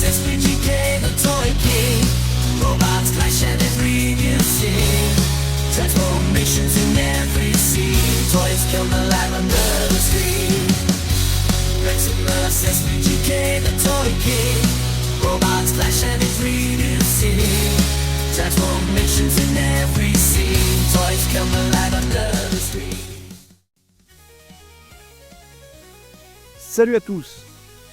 SVGK, the toy king. Robots clash and every new scene. Transformations in every scene. Toys come alive under the screen. Maximus, SVGK, the toy king. Robots clash and every new scene. Transformations in every scene. Toys come alive under the screen. Salut à tous!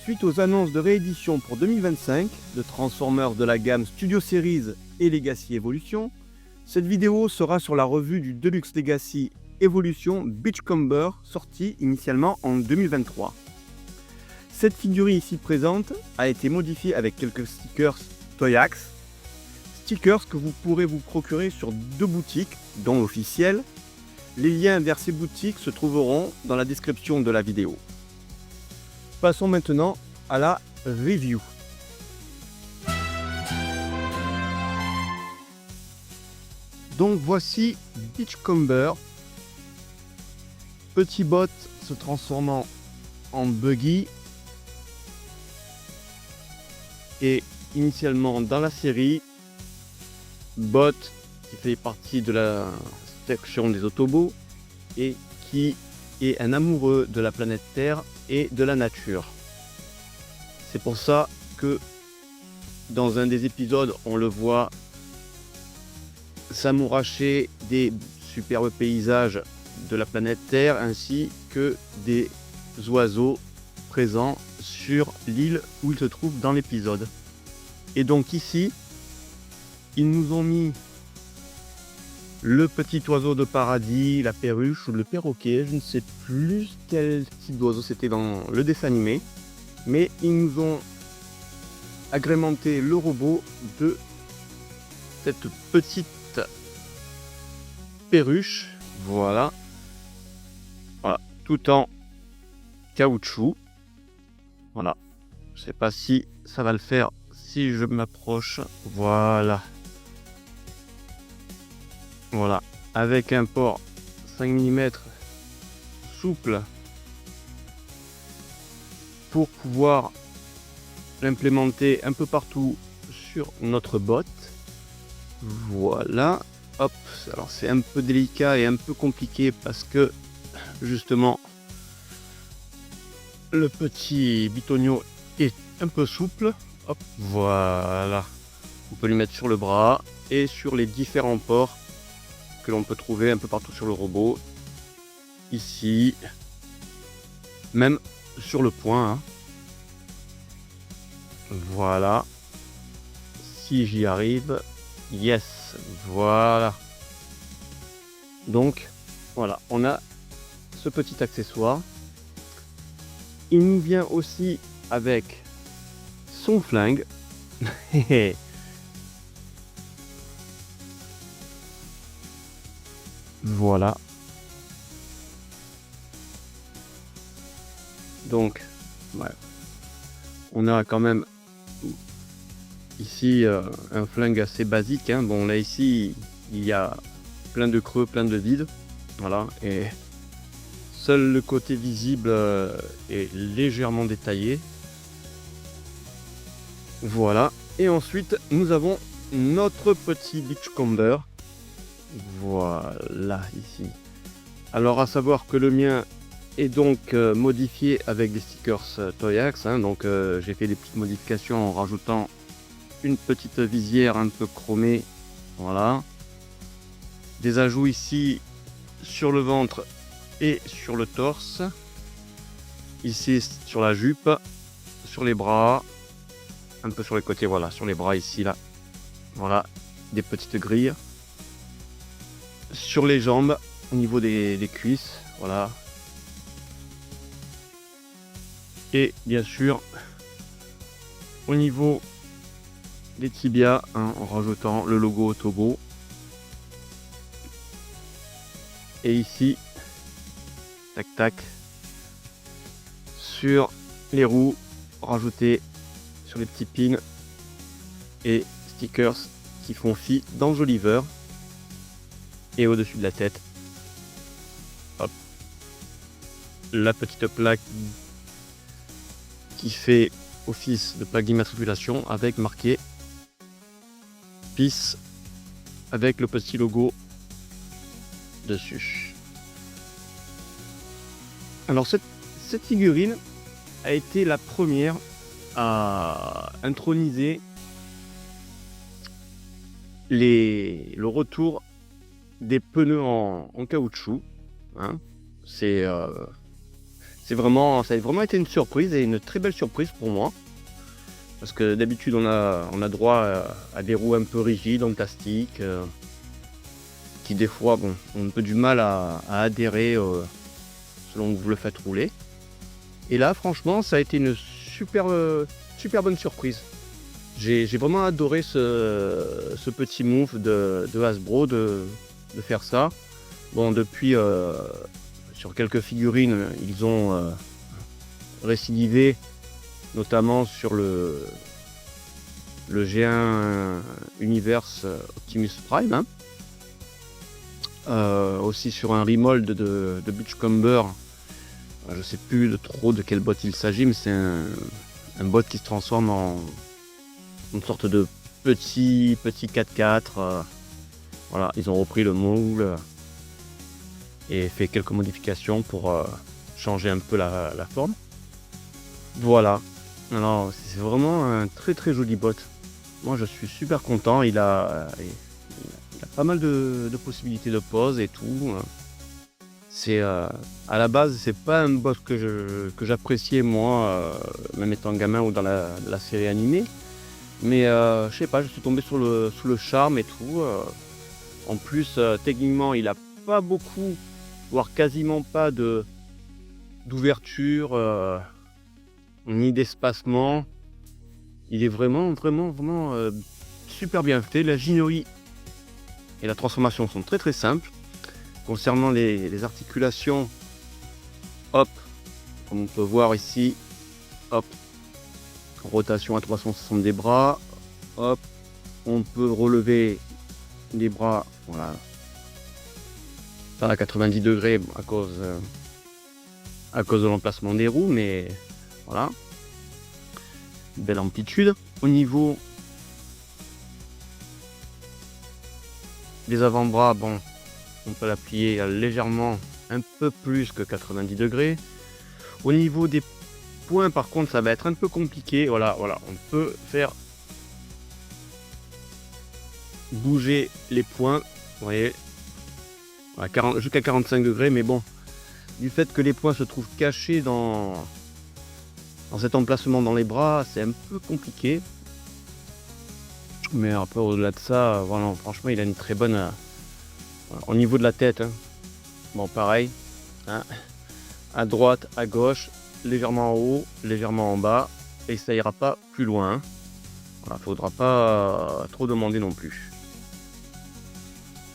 Suite aux annonces de réédition pour 2025 de Transformers de la gamme Studio Series et Legacy Evolution, cette vidéo sera sur la revue du Deluxe Legacy Evolution Beachcomber sorti initialement en 2023. Cette figurine ici présente a été modifiée avec quelques stickers Toyax, stickers que vous pourrez vous procurer sur 2 boutiques, dont l'officielle. Les liens vers ces boutiques se trouveront dans la description de la vidéo. Passons maintenant à la review. Donc voici Beachcomber, petit bot se transformant en buggy, et initialement dans la série, bot qui fait partie de la section des Autobots et qui est un amoureux de la planète Terre et de la nature. C'est pour ça que dans un des épisodes, on le voit s'amouracher des superbes paysages de la planète Terre ainsi que des oiseaux présents sur l'île où il se trouve dans l'épisode. Et donc ici, ils nous ont mis le petit oiseau de paradis, la perruche ou le perroquet, je ne sais plus quel type d'oiseau c'était dans le dessin animé, mais ils nous ont agrémenté le robot de cette petite perruche, voilà, tout en caoutchouc, voilà, je sais pas si ça va le faire si je m'approche, voilà, avec un port 5 mm souple pour pouvoir l'implémenter un peu partout sur notre botte. Voilà, hop, alors c'est un peu délicat et un peu compliqué parce que justement le petit bitonio est un peu souple. Hop, voilà, on peut lui mettre sur le bras et sur les différents ports que l'on peut trouver un peu partout sur le robot, ici, même sur le poing, hein. Voilà, si j'y arrive, yes, voilà. Donc voilà, on a ce petit accessoire. Il nous vient aussi avec son flingue. Voilà. Donc, ouais. On a quand même ici un flingue assez basique, hein. Bon, là ici, il y a plein de creux, plein de vides. Voilà. Et seul le côté visible est légèrement détaillé. Voilà. Et ensuite, nous avons notre petit Beachcomber. Voilà, ici. Alors à savoir que le mien est donc modifié avec des stickers Toyax, hein, donc j'ai fait des petites modifications en rajoutant une petite visière un peu chromée, voilà. Des ajouts ici sur le ventre et sur le torse, ici sur la jupe, sur les bras, un peu sur les côtés, voilà, sur les bras ici, là, voilà, des petites grilles. Sur les jambes, au niveau des cuisses, voilà. Et bien sûr, au niveau des tibias, hein, en rajoutant le logo Autobot. Et ici, tac tac, sur les roues, rajouter sur les petits pins et stickers qui font fi d'enjoliveur. Et au-dessus de la tête, hop, la petite plaque qui fait office de plaque d'immatriculation avec marqué PIS avec le petit logo dessus. Alors cette figurine a été la première à introniser le retour des pneus en caoutchouc. Hein. Ça a vraiment été une surprise et une très belle surprise pour moi. Parce que d'habitude on a droit à des roues un peu rigides en plastique qui des fois ont un peu du mal à adhérer selon que vous le faites rouler. Et là franchement ça a été une super bonne surprise. J'ai vraiment adoré ce petit move de Hasbro de faire ça. Bon, depuis sur quelques figurines ils ont récidivé, notamment sur le G1 Universe Optimus Prime, hein. Aussi sur un remold de Beachcomber, je sais plus trop de quel bot il s'agit, mais c'est un bot qui se transforme en une sorte de petit 4x4. Voilà, ils ont repris le moule et fait quelques modifications pour changer un peu la forme. Voilà. Alors c'est vraiment un très joli bot. Moi je suis super content. Il a pas mal de possibilités de pose et tout. C'est à la base c'est pas un bot que j'appréciais moi, même étant gamin ou dans la série animée. Mais je sais pas, je suis tombé sous le charme et tout. En plus techniquement il a pas beaucoup, voire quasiment pas d'ouverture ni d'espacement. Il est vraiment super bien fait. La Ginoi et la transformation sont très simples. Concernant les articulations, hop, comme on peut voir ici, hop, rotation à 360 des bras, hop, on peut relever les bras, voilà, pas à 90 degrés à cause de l'emplacement des roues, mais voilà, belle amplitude. Au niveau des avant-bras, bon, on peut la plier légèrement un peu plus que 90 degrés. Au niveau des points par contre ça va être un peu compliqué. Voilà, on peut faire bouger les points, vous voyez, jusqu'à 45 degrés, mais bon, du fait que les points se trouvent cachés dans cet emplacement dans les bras, c'est un peu compliqué. Mais après au-delà de ça, voilà, franchement il a une très bonne au niveau de la tête, hein. Bon pareil, hein, à droite, à gauche, légèrement en haut, légèrement en bas, et ça ira pas plus loin. Voilà, faudra pas trop demander non plus.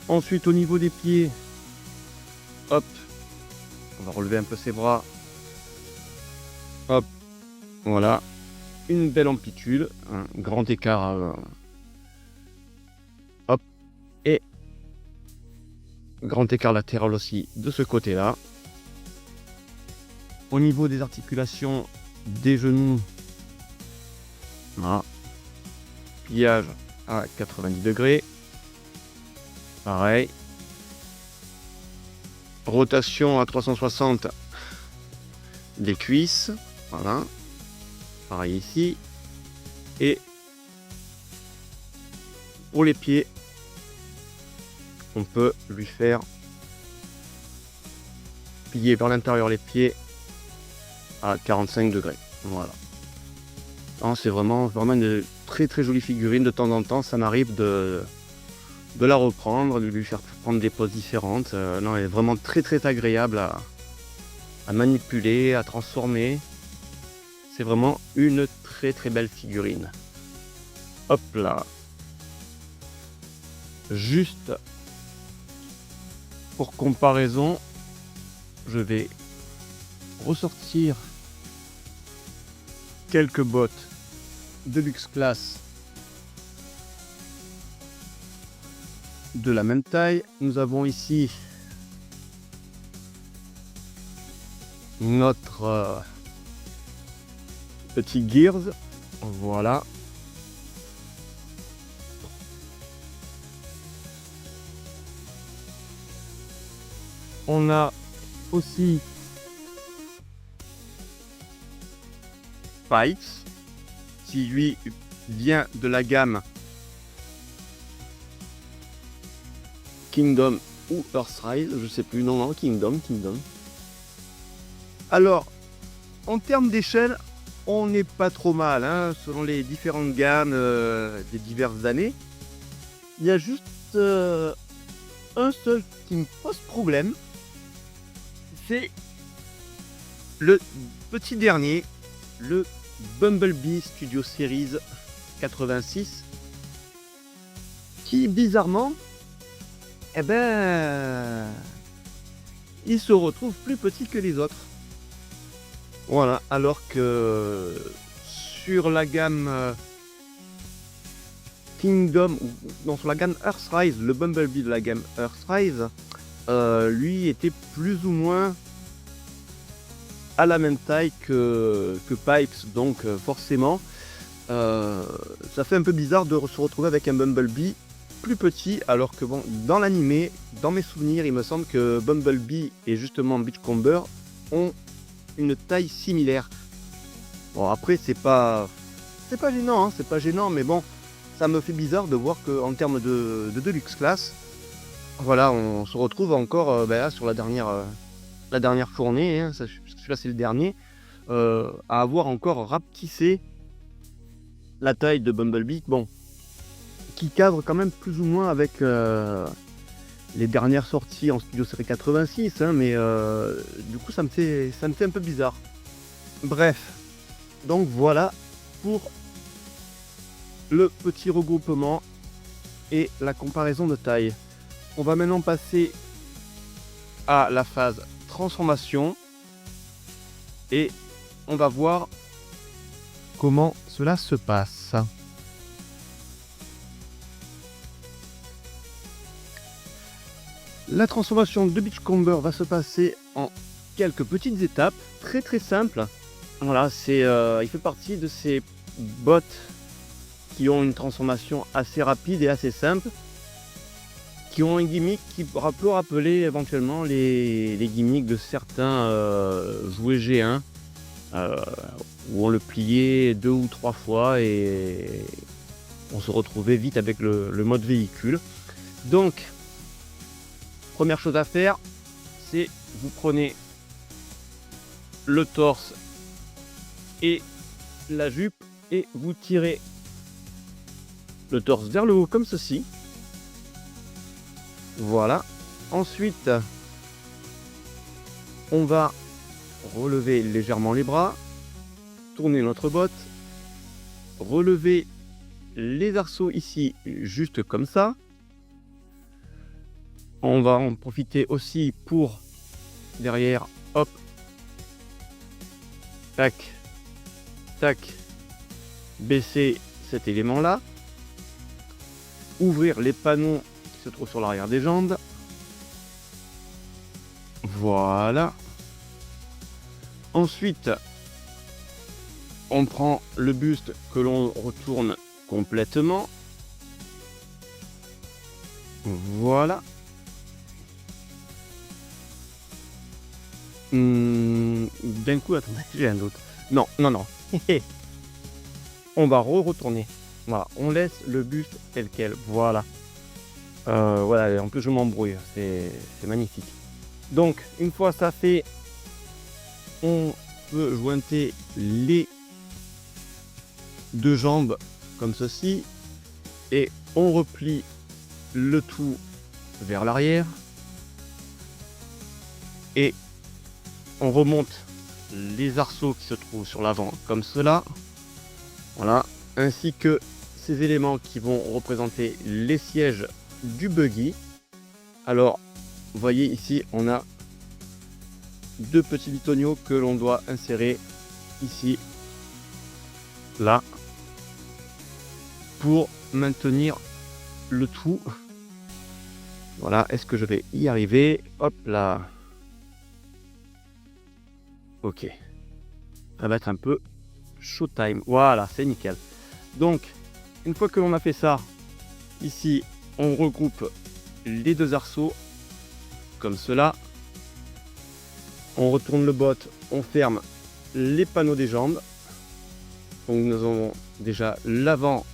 Ensuite au niveau des pieds, hop, on va relever un peu ses bras, hop, voilà, une belle amplitude, un grand écart, hop, et grand écart latéral aussi de ce côté là. Au niveau des articulations des genoux, voilà, pliage à 90 degrés, pareil, rotation à 360 des cuisses, voilà, pareil ici, et pour les pieds on peut lui faire plier vers l'intérieur les pieds à 45 degrés. Voilà. C'est vraiment une très jolie figurine. De temps en temps ça m'arrive de la reprendre, de lui faire prendre des poses différentes. Non, elle est vraiment très agréable à manipuler, à transformer. C'est vraiment une très belle figurine. Hop là. Juste pour comparaison, je vais ressortir quelques bottes de luxe class de la même taille. Nous avons ici notre petit Gears Voilà. On a aussi Pipes, qui lui vient de la gamme Kingdom ou Earthrise, je sais plus, non, Kingdom. Alors, en termes d'échelle, on n'est pas trop mal, hein, selon les différentes gammes des diverses années. Il y a juste un seul qui me pose problème, c'est le petit dernier, le Bumblebee Studio Series 86, qui bizarrement, il se retrouve plus petit que les autres. Voilà, alors que sur la gamme Kingdom, non, sur la gamme Earthrise, le Bumblebee de la gamme Earthrise, lui était plus ou moins à la même taille que Pipes, donc forcément ça fait un peu bizarre de se retrouver avec un Bumblebee plus petit, alors que bon, dans l'animé, dans mes souvenirs, il me semble que Bumblebee et justement Beachcomber ont une taille similaire. Bon, après c'est pas gênant, hein, c'est pas gênant, mais bon, ça me fait bizarre de voir qu'en termes de Deluxe Class, voilà, on se retrouve encore sur la dernière fournée, hein, celui-là c'est le dernier, à avoir encore rapetissé la taille de Bumblebee, bon, qui cadre quand même plus ou moins avec les dernières sorties en Studio Série 86, hein, mais du coup ça me fait un peu bizarre. Bref, donc voilà pour le petit regroupement et la comparaison de taille. On va maintenant passer à la phase transformation et on va voir comment cela se passe. La transformation de Beachcomber va se passer en quelques petites étapes, très très simples. Voilà, il fait partie de ces bots qui ont une transformation assez rapide et assez simple, qui ont un gimmick qui peut rappeler éventuellement les gimmicks de certains jouets G1, où on le pliait 2 ou 3 fois et on se retrouvait vite avec le mode véhicule. Donc, première chose à faire, c'est vous prenez le torse et la jupe et vous tirez le torse vers le haut comme ceci. Voilà. Ensuite, on va relever légèrement les bras, tourner notre botte, relever les arceaux ici juste comme ça. On va en profiter aussi pour derrière, hop, tac, tac, baisser cet élément là, ouvrir les panneaux qui se trouvent sur l'arrière des jambes. Voilà. Ensuite, on prend le buste que l'on retourne complètement. Voilà. D'un coup, attendez, j'ai un doute. Non. On va retourner. Voilà, on laisse le buste tel quel. Voilà. Voilà, en plus je m'embrouille, c'est magnifique. Donc, une fois ça fait, on peut jointer les deux jambes comme ceci et on replie le tout vers l'arrière et on remonte les arceaux qui se trouvent sur l'avant comme cela. Voilà, ainsi que ces éléments qui vont représenter les sièges du buggy. Alors, vous voyez ici, on a deux petits bitonio que l'on doit insérer ici, là, pour maintenir le tout. Voilà, est-ce que je vais y arriver? Hop là. Ok. Ça va être un peu Showtime. Voilà, c'est nickel. Donc, une fois que l'on a fait ça, ici, on regroupe les deux arceaux comme cela. On retourne le bot, on ferme les panneaux des jambes. Donc nous avons déjà l'avant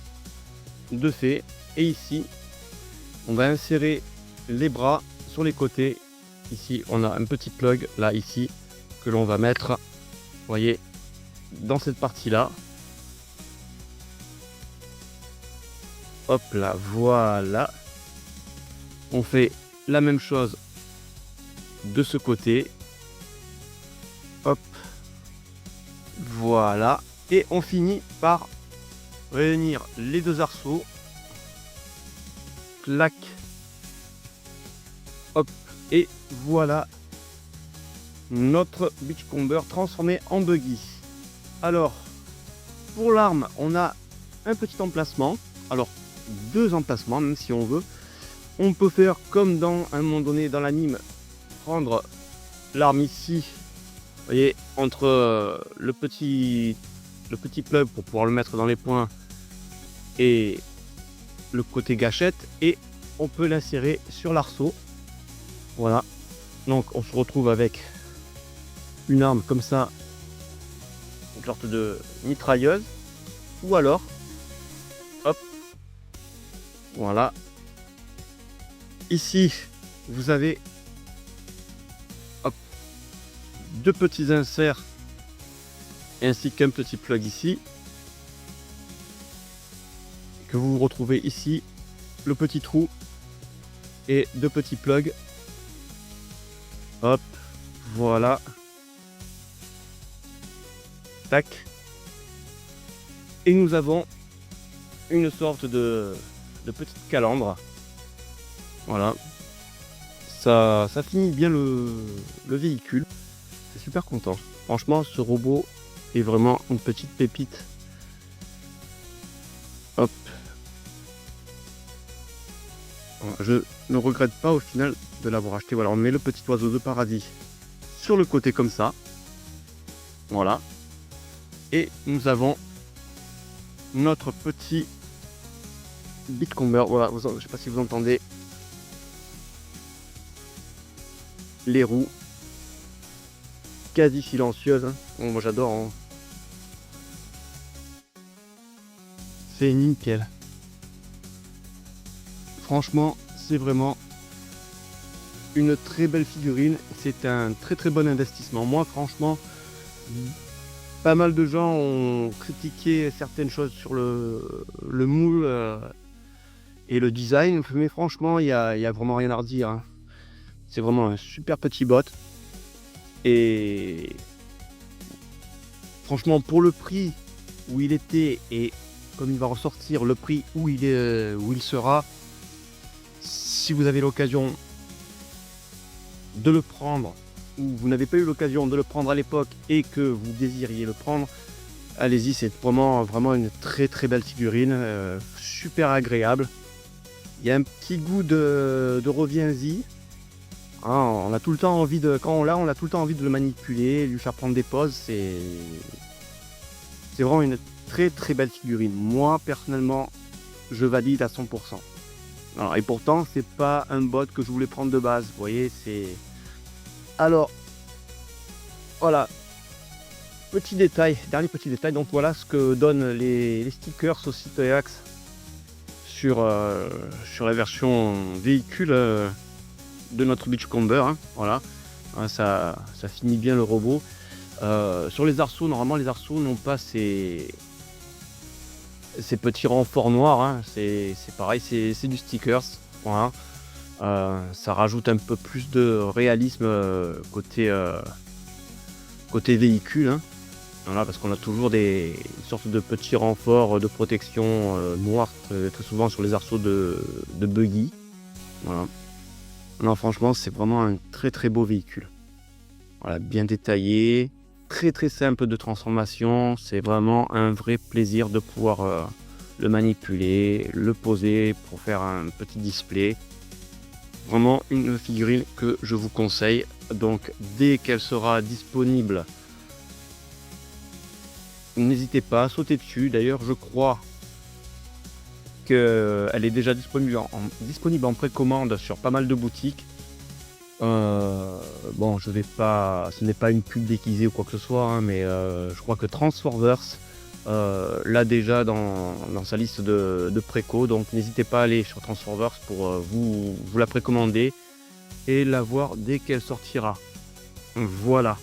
de fait. Et ici, on va insérer les bras sur les côtés. Ici, on a un petit plug, là, ici, que l'on va mettre, vous voyez, dans cette partie-là. Hop là, voilà. On fait la même chose de ce côté. Hop. Voilà. Et on finit par réunir les deux arceaux. Clac. Hop. Et voilà notre Beachcomber transformé en buggy. Alors, pour l'arme, on a un petit emplacement. Alors, deux emplacements, même si on veut. On peut faire comme dans un moment donné dans l'anime, prendre l'arme ici, vous voyez, entre le petit plug pour pouvoir le mettre dans les points et le côté gâchette, et on peut l'insérer sur l'arceau. Voilà, donc on se retrouve avec une arme comme ça, une sorte de mitrailleuse, ou alors, hop, voilà. Ici, vous avez hop, deux petits inserts ainsi qu'un petit plug ici que vous retrouvez ici, le petit trou et deux petits plugs. Hop, voilà. Tac. Et nous avons une sorte de petite calandre. Voilà, ça finit bien le véhicule. C'est super content. Franchement, ce robot est vraiment une petite pépite. Hop. Voilà, je ne regrette pas au final de l'avoir acheté. Voilà, on met le petit oiseau de paradis sur le côté comme ça. Voilà. Et nous avons notre petit Beachcomber. Voilà, je ne sais pas si vous entendez les roues quasi silencieuses, hein. Bon, moi j'adore, hein. C'est nickel. Franchement, c'est vraiment une très belle figurine. C'est un très bon investissement. Moi franchement, pas mal de gens ont critiqué certaines choses sur le moule et le design, mais franchement il y a vraiment rien à redire, hein. C'est vraiment un super petit bot. Et franchement, pour le prix où il était et comme il va ressortir, le prix où il sera, si vous avez l'occasion de le prendre ou vous n'avez pas eu l'occasion de le prendre à l'époque et que vous désiriez le prendre, allez-y, c'est vraiment une très belle figurine, super agréable. Il y a un petit goût de reviens-y. On a tout le temps envie de, quand on l'a, on a tout le temps envie de le manipuler, lui faire prendre des poses. C'est vraiment une très belle figurine. Moi personnellement, je valide à 100%. Alors, et pourtant, c'est pas un bot que je voulais prendre de base. Vous voyez, c'est. Alors, voilà. Petit détail, dernier petit détail. Donc voilà ce que donnent les stickers au site Axe sur la version véhicule. De notre Beachcomber, hein, voilà, hein, ça finit bien le robot. Sur les arceaux, normalement les arceaux n'ont pas ces petits renforts noirs, hein. C'est pareil, c'est du stickers, voilà. Ça rajoute un peu plus de réalisme côté véhicule, hein. Voilà, parce qu'on a toujours une sorte de petits renforts de protection noirs très souvent sur les arceaux de buggy, voilà. Non, franchement, c'est vraiment un très beau véhicule. Voilà, bien détaillé, très simple de transformation. C'est vraiment un vrai plaisir de pouvoir le manipuler, le poser pour faire un petit display. Vraiment une figurine que je vous conseille. Donc, dès qu'elle sera disponible n'hésitez pas à sauter dessus. D'ailleurs, je crois qu'elle est déjà disponible en précommande sur pas mal de boutiques. Bon, ce n'est pas une pub déguisée ou quoi que ce soit, hein, mais je crois que Transformers l'a déjà dans sa liste de préco, donc n'hésitez pas à aller sur Transformers pour vous la précommander et la voir dès qu'elle sortira. Voilà.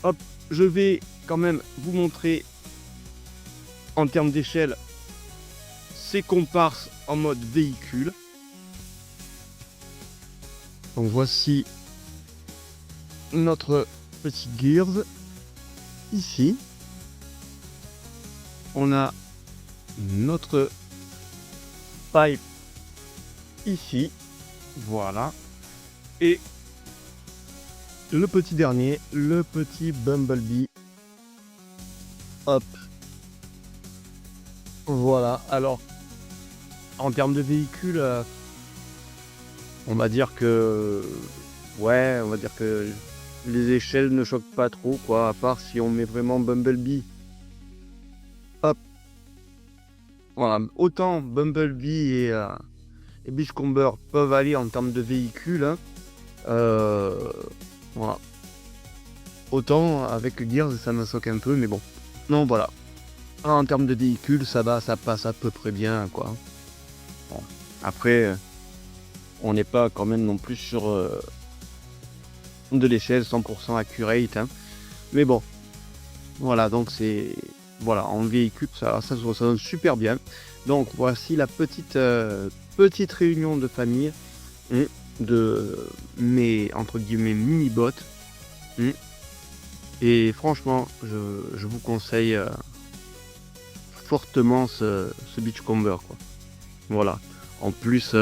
Hop, je vais quand même vous montrer en termes d'échelle ces comparses en mode véhicule. Donc voici notre petit Gears. Ici, on a notre pipe ici. Voilà. Et le petit dernier, le petit Bumblebee. Hop. Voilà. Alors, en termes de véhicule, on va dire que les échelles ne choquent pas trop, quoi, à part si on met vraiment Bumblebee. Hop. Voilà. Autant Bumblebee et Beachcomber peuvent aller en termes de véhicule, hein. Voilà. Autant avec Gears ça me choque un peu, mais bon. Non, voilà. En termes de véhicule, ça passe à peu près bien, quoi. Bon. Après, on n'est pas quand même non plus sur de l'échelle 100% accurate, hein. Mais bon. Voilà, donc c'est... Voilà, en véhicule, ça donne super bien. Donc voici la petite réunion de famille de mes, entre guillemets, mini-bots. Et franchement, je vous conseille fortement ce Beachcomber, quoi. Voilà. En plus,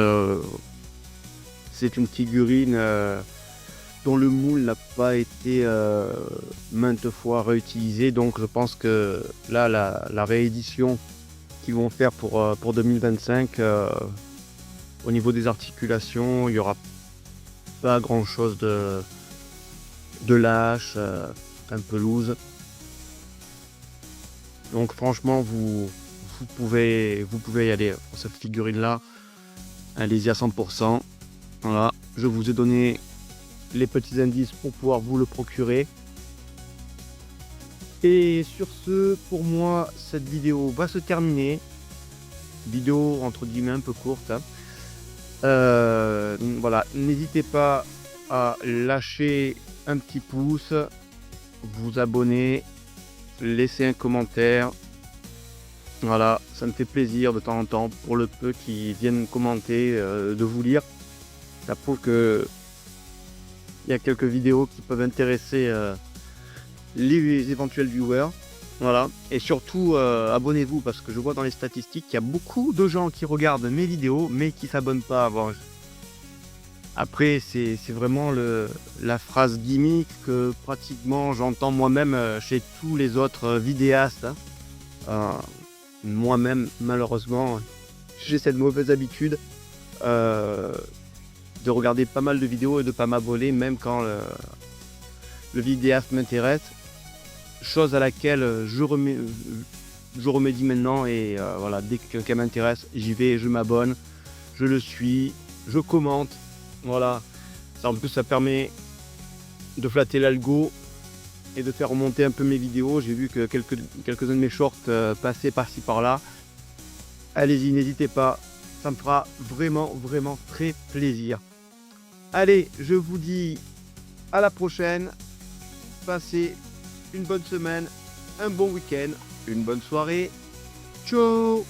c'est une figurine dont le moule n'a pas été maintes fois réutilisé. Donc je pense que là, la réédition qu'ils vont faire pour 2025, au niveau des articulations, il n'y aura pas grand chose de lâche, un peu loose. Donc franchement, vous pouvez y aller pour cette figurine là. Allez-y à 100%. Voilà, je vous ai donné les petits indices pour pouvoir vous le procurer. Et sur ce, pour moi, cette vidéo va se terminer. Vidéo entre guillemets un peu courte, hein. Voilà, n'hésitez pas à lâcher un petit pouce, vous abonner, laisser un commentaire. Voilà, ça me fait plaisir de temps en temps, pour le peu qui viennent commenter, de vous lire. Ça prouve que il y a quelques vidéos qui peuvent intéresser les éventuels viewers. Voilà, et surtout abonnez-vous, parce que je vois dans les statistiques qu'il y a beaucoup de gens qui regardent mes vidéos mais qui s'abonnent pas. Bon, après c'est vraiment la phrase gimmick que pratiquement j'entends moi-même chez tous les autres vidéastes, hein. Moi-même, malheureusement, j'ai cette mauvaise habitude de regarder pas mal de vidéos et de pas m'abonner même quand le vidéaste m'intéresse. Chose à laquelle je remédie maintenant, et voilà, dès que quelqu'un m'intéresse, j'y vais, je m'abonne, je le suis, je commente. Voilà, ça, en plus ça permet de flatter l'algo et de faire remonter un peu mes vidéos. J'ai vu que quelques-uns de mes shorts passaient par-ci par-là. Allez-y, n'hésitez pas, ça me fera vraiment très plaisir. Allez, je vous dis à la prochaine. Passez une bonne semaine, un bon week-end, une bonne soirée. Ciao!